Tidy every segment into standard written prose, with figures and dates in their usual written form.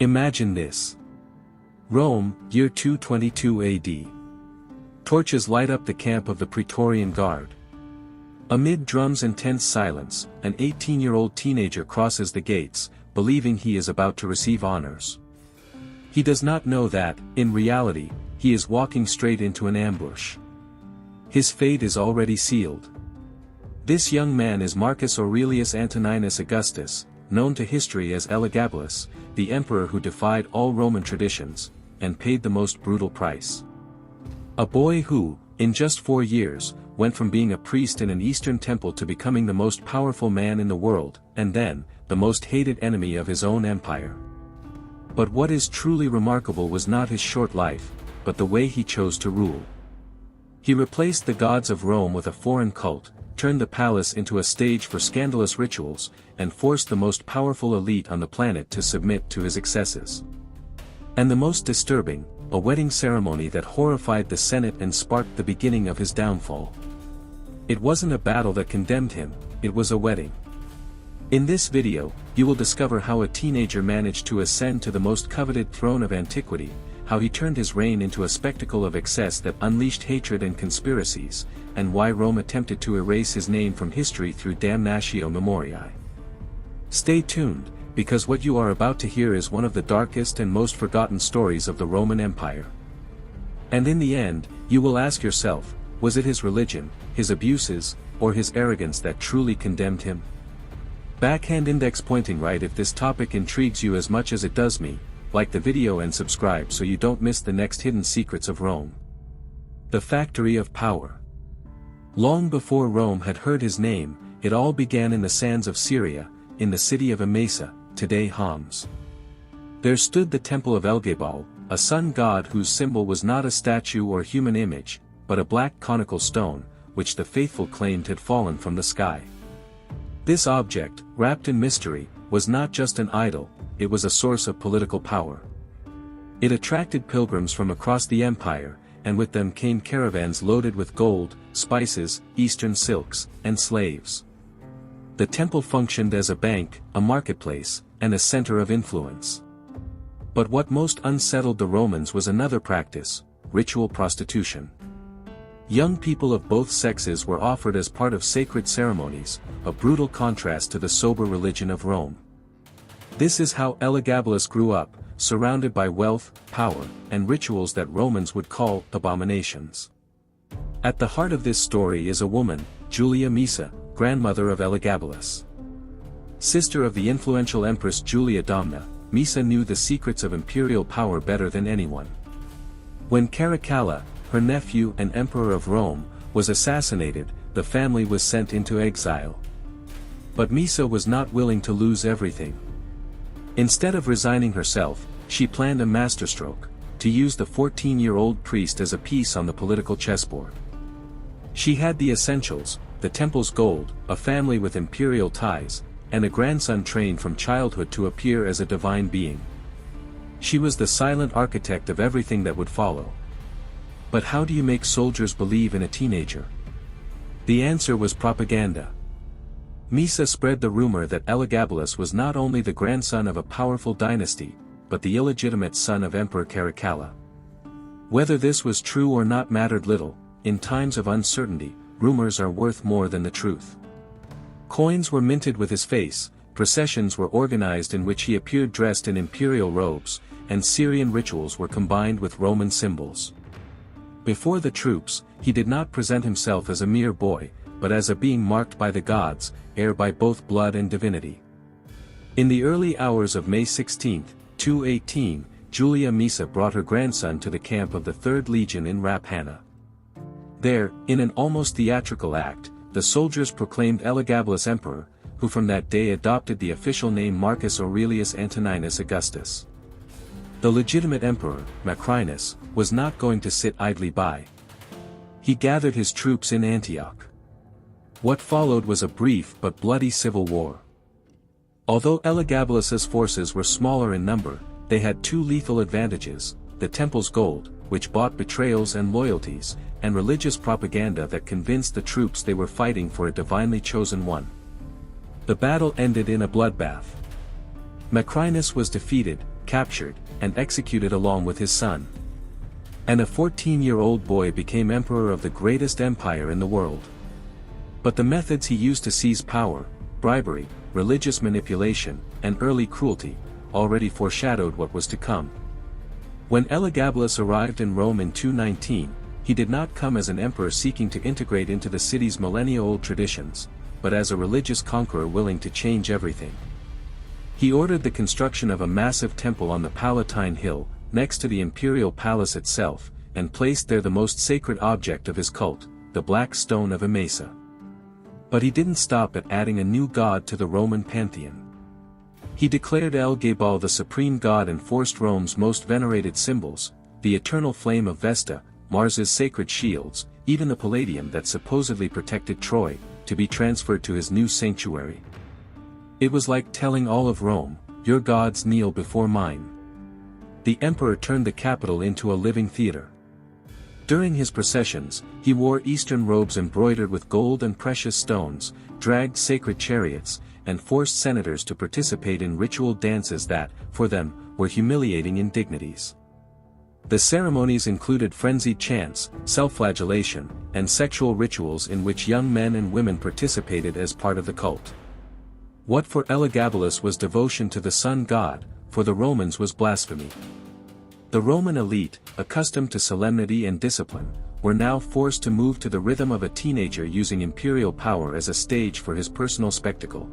Imagine this. Rome, year 222 AD. Torches light up the camp of the Praetorian Guard. Amid drums and tense silence, an 18-year-old teenager crosses the gates, believing he is about to receive honors. He does not know that, in reality, he is walking straight into an ambush. His fate is already sealed. This young man is Marcus Aurelius Antoninus Augustus, known to history as Elagabalus, the emperor who defied all Roman traditions, and paid the most brutal price. A boy who, in just 4 years, went from being a priest in an Eastern temple to becoming the most powerful man in the world, and then, the most hated enemy of his own empire. But what is truly remarkable was not his short life, but the way he chose to rule. He replaced the gods of Rome with a foreign cult, turned the palace into a stage for scandalous rituals, and forced the most powerful elite on the planet to submit to his excesses. And the most disturbing, a wedding ceremony that horrified the Senate and sparked the beginning of his downfall. It wasn't a battle that condemned him, it was a wedding. In this video, you will discover how a teenager managed to ascend to the most coveted throne of antiquity, how he turned his reign into a spectacle of excess that unleashed hatred and conspiracies, and why Rome attempted to erase his name from history through damnatio memoriae. Stay tuned, because what you are about to hear is one of the darkest and most forgotten stories of the Roman Empire. And in the end, you will ask yourself, was it his religion, his abuses, or his arrogance that truly condemned him? Backhand index pointing right. If this topic intrigues you as much as it does me, like the video and subscribe so you don't miss the next hidden secrets of Rome. The Factory of Power. Long before Rome had heard his name, it all began in the sands of Syria, in the city of Emesa, today Homs. There stood the temple of Elagabalus, a sun god whose symbol was not a statue or human image, but a black conical stone, which the faithful claimed had fallen from the sky. This object, wrapped in mystery, was not just an idol, it was a source of political power. It attracted pilgrims from across the empire, and with them came caravans loaded with gold, spices, eastern silks, and slaves. The temple functioned as a bank, a marketplace, and a center of influence. But what most unsettled the Romans was another practice, ritual prostitution. Young people of both sexes were offered as part of sacred ceremonies, a brutal contrast to the sober religion of Rome. This is how Elagabalus grew up, surrounded by wealth, power, and rituals that Romans would call abominations. At the heart of this story is a woman, Julia Maesa, grandmother of Elagabalus. Sister of the influential Empress Julia Domna, Maesa knew the secrets of imperial power better than anyone. When Caracalla, her nephew and emperor of Rome, was assassinated, the family was sent into exile. But Maesa was not willing to lose everything. Instead of resigning herself, she planned a masterstroke, to use the 14-year-old priest as a piece on the political chessboard. She had the essentials, the temple's gold, a family with imperial ties, and a grandson trained from childhood to appear as a divine being. She was the silent architect of everything that would follow. But how do you make soldiers believe in a teenager? The answer was propaganda. Maesa spread the rumor that Elagabalus was not only the grandson of a powerful dynasty, but the illegitimate son of Emperor Caracalla. Whether this was true or not mattered little. In times of uncertainty, rumors are worth more than the truth. Coins were minted with his face, processions were organized in which he appeared dressed in imperial robes, and Syrian rituals were combined with Roman symbols. Before the troops, he did not present himself as a mere boy, but as a being marked by the gods, heir by both blood and divinity. In the early hours of May 16, 218, Julia Maesa brought her grandson to the camp of the 3rd Legion in Raphanea. There, in an almost theatrical act, the soldiers proclaimed Elagabalus emperor, who from that day adopted the official name Marcus Aurelius Antoninus Augustus. The legitimate emperor, Macrinus, was not going to sit idly by. He gathered his troops in Antioch. What followed was a brief but bloody civil war. Although Elagabalus's forces were smaller in number, they had two lethal advantages: the temple's gold, which bought betrayals and loyalties, and religious propaganda that convinced the troops they were fighting for a divinely chosen one. The battle ended in a bloodbath. Macrinus was defeated, captured, and executed along with his son. And a 14-year-old boy became emperor of the greatest empire in the world. But the methods he used to seize power, bribery, religious manipulation, and early cruelty, already foreshadowed what was to come. When Elagabalus arrived in Rome in 219, he did not come as an emperor seeking to integrate into the city's millennia-old traditions, but as a religious conqueror willing to change everything. He ordered the construction of a massive temple on the Palatine Hill, next to the imperial palace itself, and placed there the most sacred object of his cult, the Black Stone of Emesa. But he didn't stop at adding a new god to the Roman pantheon. He declared Elagabalus the supreme god and forced Rome's most venerated symbols, the eternal flame of Vesta, Mars's sacred shields, even the Palladium that supposedly protected Troy, to be transferred to his new sanctuary. It was like telling all of Rome, "Your gods kneel before mine." The emperor turned the capital into a living theater. During his processions, he wore Eastern robes embroidered with gold and precious stones, dragged sacred chariots, and forced senators to participate in ritual dances that, for them, were humiliating indignities. The ceremonies included frenzied chants, self-flagellation, and sexual rituals in which young men and women participated as part of the cult. What for Elagabalus was devotion to the sun god, for the Romans was blasphemy. The Roman elite, accustomed to solemnity and discipline, were now forced to move to the rhythm of a teenager using imperial power as a stage for his personal spectacle.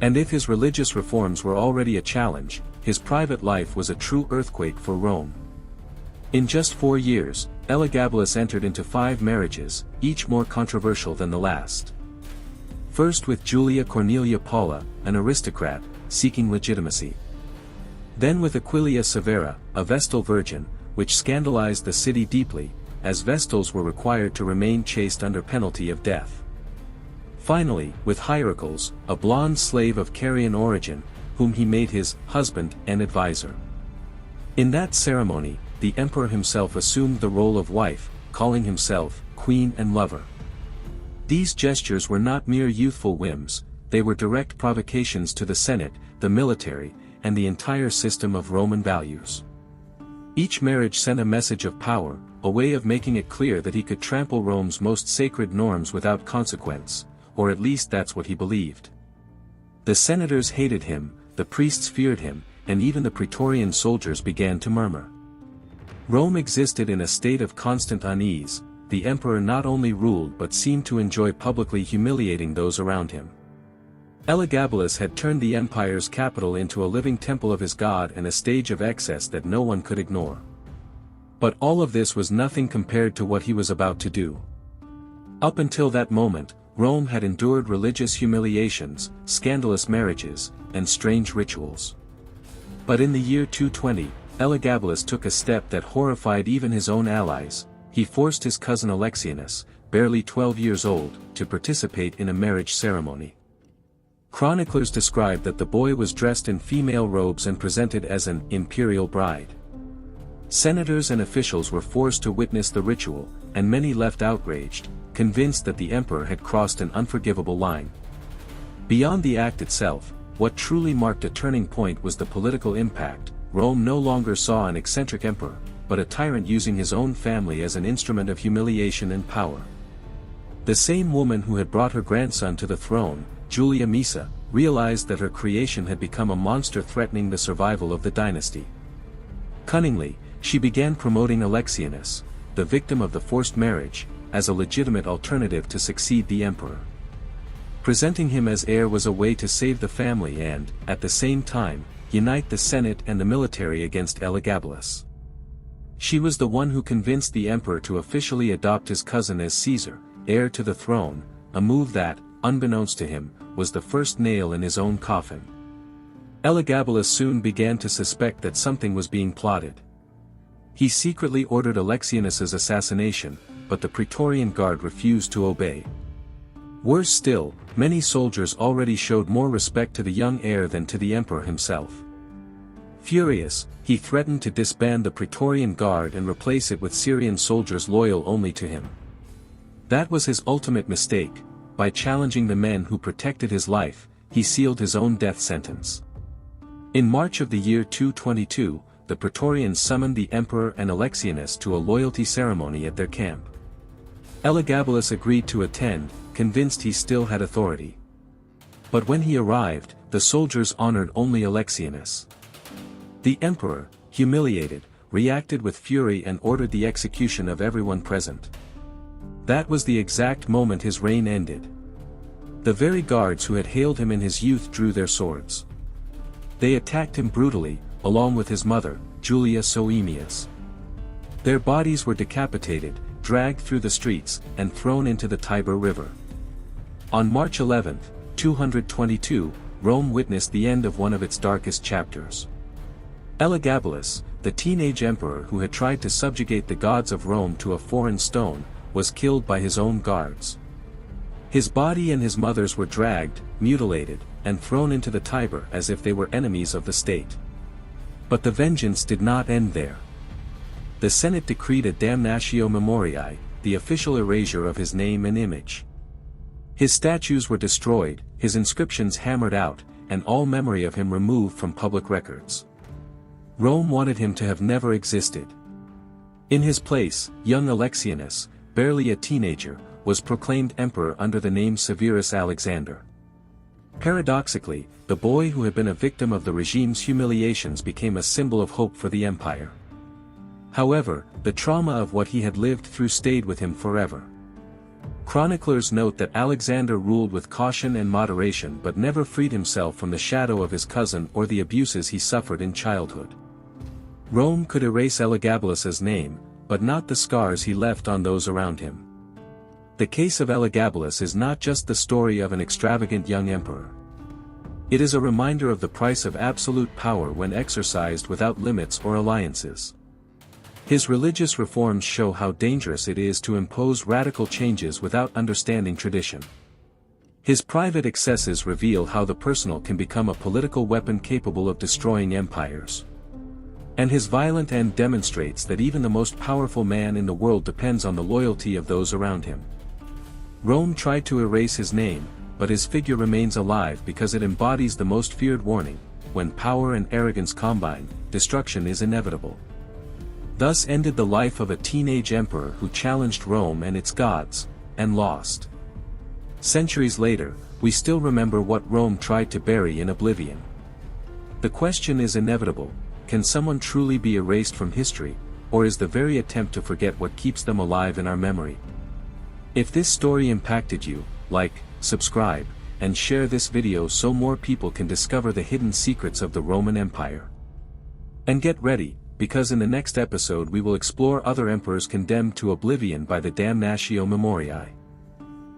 And if his religious reforms were already a challenge, his private life was a true earthquake for Rome. In just 4 years, Elagabalus entered into 5 marriages, each more controversial than the last. First with Julia Cornelia Paula, an aristocrat, seeking legitimacy. Then with Aquilia Severa, a Vestal virgin, which scandalized the city deeply, as Vestals were required to remain chaste under penalty of death. Finally, with Hierocles, a blonde slave of Carian origin, whom he made his husband and advisor. In that ceremony, the emperor himself assumed the role of wife, calling himself queen and lover. These gestures were not mere youthful whims, they were direct provocations to the Senate, the military, and the entire system of Roman values. Each marriage sent a message of power, a way of making it clear that he could trample Rome's most sacred norms without consequence, or at least that's what he believed. The senators hated him, the priests feared him, and even the Praetorian soldiers began to murmur. Rome existed in a state of constant unease. The emperor not only ruled but seemed to enjoy publicly humiliating those around him. Elagabalus had turned the empire's capital into a living temple of his god and a stage of excess that no one could ignore. But all of this was nothing compared to what he was about to do. Up until that moment, Rome had endured religious humiliations, scandalous marriages, and strange rituals. But in the year 220, Elagabalus took a step that horrified even his own allies. He forced his cousin Alexianus, barely 12 years old, to participate in a marriage ceremony. Chroniclers describe that the boy was dressed in female robes and presented as an imperial bride. Senators and officials were forced to witness the ritual, and many left outraged, convinced that the emperor had crossed an unforgivable line. Beyond the act itself, what truly marked a turning point was the political impact. Rome no longer saw an eccentric emperor, but a tyrant using his own family as an instrument of humiliation and power. The same woman who had brought her grandson to the throne, Julia Misa, realized that her creation had become a monster threatening the survival of the dynasty. Cunningly, she began promoting Alexianus, the victim of the forced marriage, as a legitimate alternative to succeed the emperor. Presenting him as heir was a way to save the family and, at the same time, unite the Senate and the military against Elagabalus. She was the one who convinced the emperor to officially adopt his cousin as Caesar, heir to the throne, a move that, unbeknownst to him, was the first nail in his own coffin. Elagabalus soon began to suspect that something was being plotted. He secretly ordered Alexianus's assassination, but the Praetorian Guard refused to obey. Worse still, many soldiers already showed more respect to the young heir than to the emperor himself. Furious, he threatened to disband the Praetorian Guard and replace it with Syrian soldiers loyal only to him. That was his ultimate mistake. By challenging the men who protected his life, he sealed his own death sentence. In March of the year 222, the Praetorians summoned the emperor and Alexianus to a loyalty ceremony at their camp. Elagabalus agreed to attend, convinced he still had authority. But when he arrived, the soldiers honored only Alexianus. The emperor, humiliated, reacted with fury and ordered the execution of everyone present. That was the exact moment his reign ended. The very guards who had hailed him in his youth drew their swords. They attacked him brutally, along with his mother, Julia Soaemias. Their bodies were decapitated, dragged through the streets, and thrown into the Tiber River. On March 11, 222, Rome witnessed the end of one of its darkest chapters. Elagabalus, the teenage emperor who had tried to subjugate the gods of Rome to a foreign stone, was killed by his own guards. His body and his mother's were dragged, mutilated, and thrown into the Tiber as if they were enemies of the state. But the vengeance did not end there. The Senate decreed a damnatio memoriae, the official erasure of his name and image. His statues were destroyed, his inscriptions hammered out, and all memory of him removed from public records. Rome wanted him to have never existed. In his place, young Alexianus, barely a teenager, was proclaimed emperor under the name Severus Alexander. Paradoxically, the boy who had been a victim of the regime's humiliations became a symbol of hope for the empire. However, the trauma of what he had lived through stayed with him forever. Chroniclers note that Alexander ruled with caution and moderation but never freed himself from the shadow of his cousin or the abuses he suffered in childhood. Rome could erase Elagabalus's name, but not the scars he left on those around him. The case of Elagabalus is not just the story of an extravagant young emperor. It is a reminder of the price of absolute power when exercised without limits or alliances. His religious reforms show how dangerous it is to impose radical changes without understanding tradition. His private excesses reveal how the personal can become a political weapon capable of destroying empires. And his violent end demonstrates that even the most powerful man in the world depends on the loyalty of those around him. Rome tried to erase his name, but his figure remains alive because it embodies the most feared warning: when power and arrogance combine, destruction is inevitable. Thus ended the life of a teenage emperor who challenged Rome and its gods, and lost. Centuries later, we still remember what Rome tried to bury in oblivion. The question is inevitable: can someone truly be erased from history, or is the very attempt to forget what keeps them alive in our memory? If this story impacted you, like, subscribe, and share this video so more people can discover the hidden secrets of the Roman Empire. And get ready, because in the next episode we will explore other emperors condemned to oblivion by the damnatio memoriae.